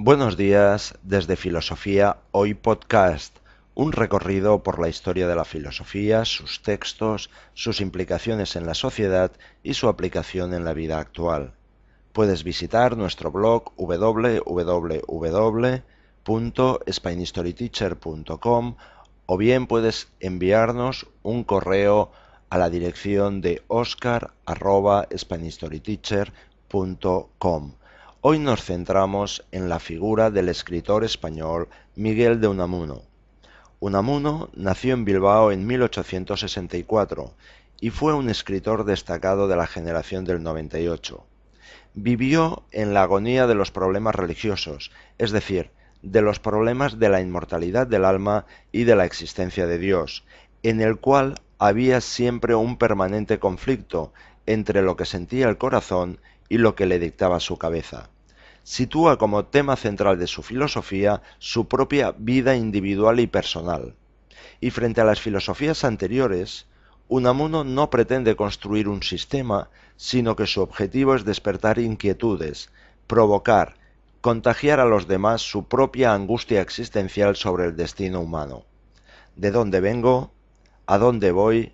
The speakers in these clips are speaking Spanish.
Buenos días desde Filosofía Hoy Podcast, un recorrido por la historia de la filosofía, sus textos, sus implicaciones en la sociedad y su aplicación en la vida actual. Puedes visitar nuestro blog www.spainhistoryteacher.com o bien puedes enviarnos un correo a la dirección de oscar@spainhistoryteacher.com. Hoy nos centramos en la figura del escritor español Miguel de Unamuno. Unamuno nació en Bilbao en 1864 y fue un escritor destacado de la generación del 98. Vivió en la agonía de los problemas religiosos, es decir, de los problemas de la inmortalidad del alma y de la existencia de Dios, en el cual había siempre un permanente conflicto entre lo que sentía el corazón y lo que le dictaba su cabeza. Sitúa como tema central de su filosofía su propia vida individual y personal. Y frente a las filosofías anteriores, Unamuno no pretende construir un sistema, sino que su objetivo es despertar inquietudes, provocar, contagiar a los demás su propia angustia existencial sobre el destino humano. ¿De dónde vengo? ¿A dónde voy?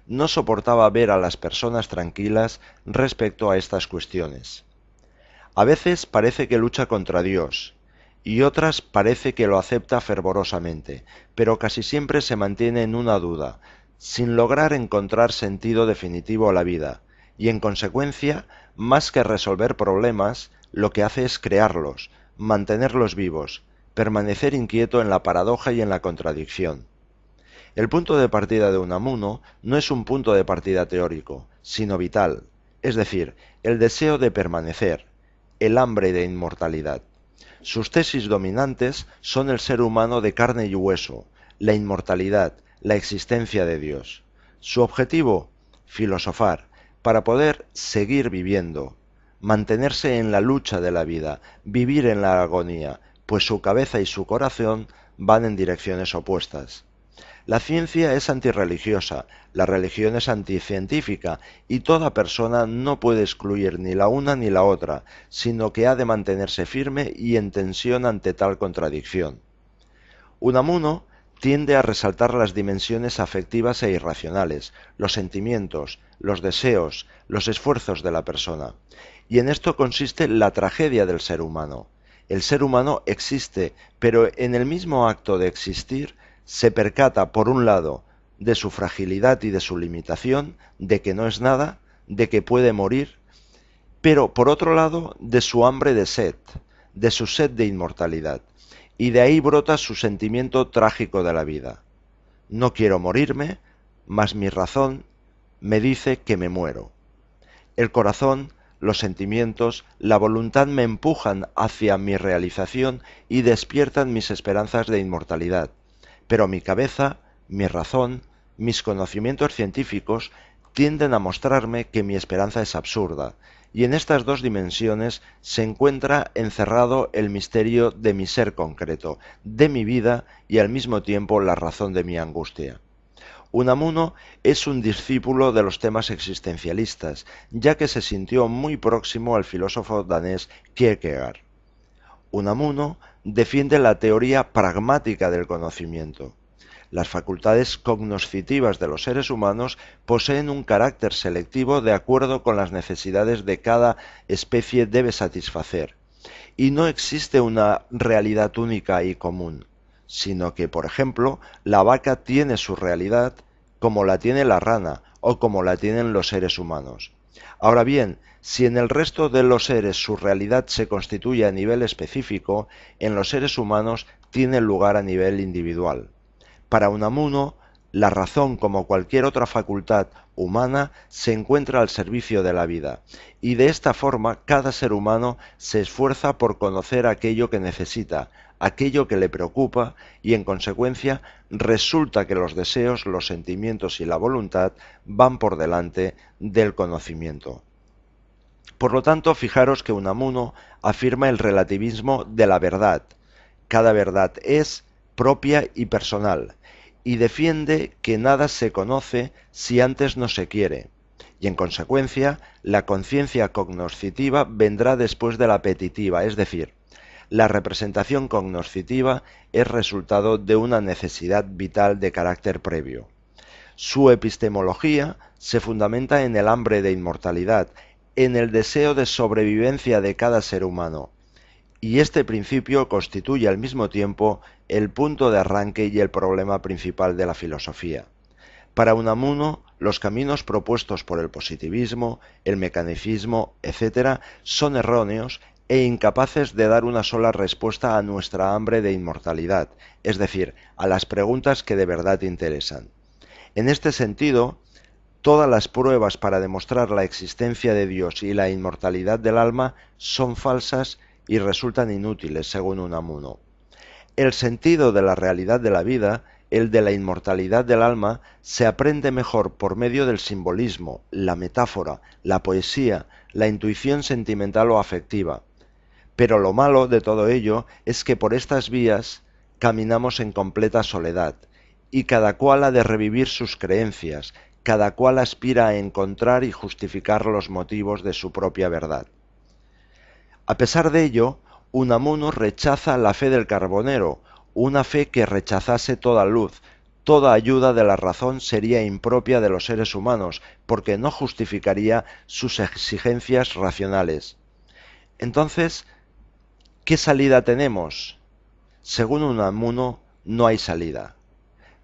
No soportaba ver a las personas tranquilas respecto a estas cuestiones. A veces parece que lucha contra Dios, y otras parece que lo acepta fervorosamente, pero casi siempre se mantiene en una duda, sin lograr encontrar sentido definitivo a la vida, y en consecuencia, más que resolver problemas, lo que hace es crearlos, mantenerlos vivos, permanecer inquieto en la paradoja y en la contradicción. El punto de partida de Unamuno no es un punto de partida teórico, sino vital, es decir, el deseo de permanecer, el hambre de inmortalidad. Sus tesis dominantes son el ser humano de carne y hueso, la inmortalidad, la existencia de Dios. Su objetivo, filosofar, para poder seguir viviendo, mantenerse en la lucha de la vida, vivir en la agonía, pues su cabeza y su corazón van en direcciones opuestas. La ciencia es antirreligiosa, la religión es anticientífica, y toda persona no puede excluir ni la una ni la otra, sino que ha de mantenerse firme y en tensión ante tal contradicción. Unamuno tiende a resaltar las dimensiones afectivas e irracionales, los sentimientos, los deseos, los esfuerzos de la persona. Y en esto consiste la tragedia del ser humano. El ser humano existe, pero en el mismo acto de existir se percata, por un lado, de su fragilidad y de su limitación, de que no es nada, de que puede morir, pero por otro lado, de su hambre de sed, de su sed de inmortalidad, y de ahí brota su sentimiento trágico de la vida. No quiero morirme, mas mi razón me dice que me muero. El corazón, los sentimientos, la voluntad me empujan hacia mi realización y despiertan mis esperanzas de inmortalidad. Pero mi cabeza, mi razón, mis conocimientos científicos tienden a mostrarme que mi esperanza es absurda, y en estas dos dimensiones se encuentra encerrado el misterio de mi ser concreto, de mi vida y al mismo tiempo la razón de mi angustia. Unamuno es un discípulo de los temas existencialistas, ya que se sintió muy próximo al filósofo danés Kierkegaard. Unamuno defiende la teoría pragmática del conocimiento. Las facultades cognoscitivas de los seres humanos poseen un carácter selectivo de acuerdo con las necesidades de cada especie debe satisfacer, y no existe una realidad única y común, sino que, por ejemplo, la vaca tiene su realidad como la tiene la rana o como la tienen los seres humanos. Ahora bien, si en el resto de los seres su realidad se constituye a nivel específico, en los seres humanos tiene lugar a nivel individual. Para Unamuno, la razón, como cualquier otra facultad humana, se encuentra al servicio de la vida, y de esta forma cada ser humano se esfuerza por conocer aquello que necesita, aquello que le preocupa, y en consecuencia resulta que los deseos, los sentimientos y la voluntad van por delante del conocimiento. Por lo tanto, fijaros que Unamuno afirma el relativismo de la verdad. Cada verdad es propia y personal, y defiende que nada se conoce si antes no se quiere, y en consecuencia la conciencia cognoscitiva vendrá después de la apetitiva, es decir, La representación cognoscitiva es resultado de una necesidad vital de carácter previo. Su epistemología se fundamenta en el hambre de inmortalidad, en el deseo de sobrevivencia de cada ser humano, y este principio constituye al mismo tiempo el punto de arranque y el problema principal de la filosofía. Para Unamuno, los caminos propuestos por el positivismo, el mecanicismo, etc., son erróneos e incapaces de dar una sola respuesta a nuestra hambre de inmortalidad, es decir, a las preguntas que de verdad interesan. En este sentido, todas las pruebas para demostrar la existencia de Dios y la inmortalidad del alma son falsas y resultan inútiles, según Unamuno. El sentido de la realidad de la vida, el de la inmortalidad del alma, se aprende mejor por medio del simbolismo, la metáfora, la poesía, la intuición sentimental o afectiva. Pero lo malo de todo ello es que por estas vías caminamos en completa soledad, y cada cual ha de revivir sus creencias, cada cual aspira a encontrar y justificar los motivos de su propia verdad. A pesar de ello, Unamuno rechaza la fe del carbonero, una fe que rechazase toda luz. Toda ayuda de la razón sería impropia de los seres humanos, porque no justificaría sus exigencias racionales. Entonces, ¿qué salida tenemos? Según Unamuno, no hay salida.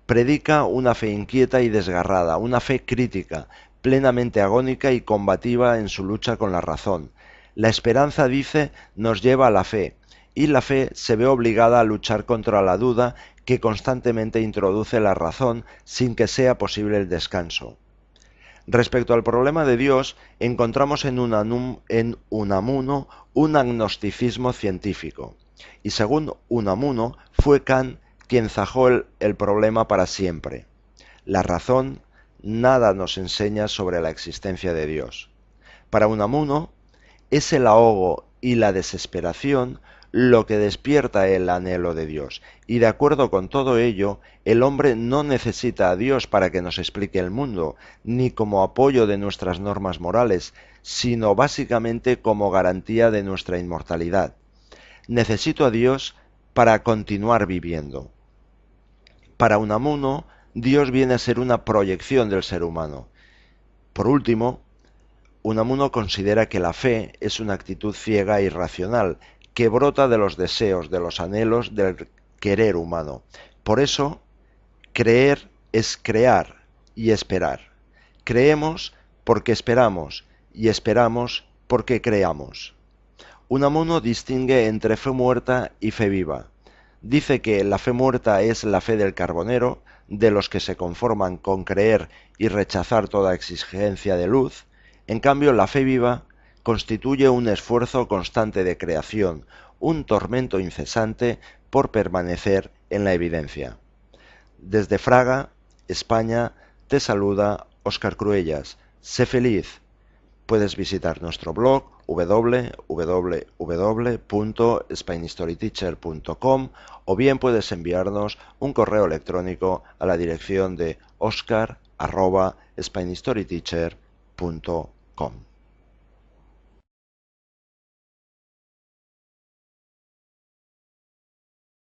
Predica una fe inquieta y desgarrada, una fe crítica, plenamente agónica y combativa en su lucha con la razón. La esperanza, dice, nos lleva a la fe, y la fe se ve obligada a luchar contra la duda que constantemente introduce la razón sin que sea posible el descanso. Respecto al problema de Dios, encontramos en Unamuno un agnosticismo científico. Y según Unamuno, fue Kant quien zanjó el problema para siempre. La razón nada nos enseña sobre la existencia de Dios. Para Unamuno, es el ahogo y la desesperación lo que despierta el anhelo de Dios, y de acuerdo con todo ello, el hombre no necesita a Dios para que nos explique el mundo, ni como apoyo de nuestras normas morales, sino básicamente como garantía de nuestra inmortalidad. Necesito a Dios para continuar viviendo. Para Unamuno, Dios viene a ser una proyección del ser humano. Por último, Unamuno considera que la fe es una actitud ciega e irracional, que brota de los deseos, de los anhelos, del querer humano. Por eso, creer es crear y esperar. Creemos porque esperamos y esperamos porque creamos. Unamuno distingue entre fe muerta y fe viva. Dice que la fe muerta es la fe del carbonero, de los que se conforman con creer y rechazar toda exigencia de luz. En cambio, la fe viva constituye un esfuerzo constante de creación, un tormento incesante por permanecer en la evidencia. Desde Fraga, España, te saluda Óscar Cruellas. Sé feliz. Puedes visitar nuestro blog www.spainhistoryteacher.com o bien puedes enviarnos un correo electrónico a la dirección de oscar@spainhistoryteacher.com.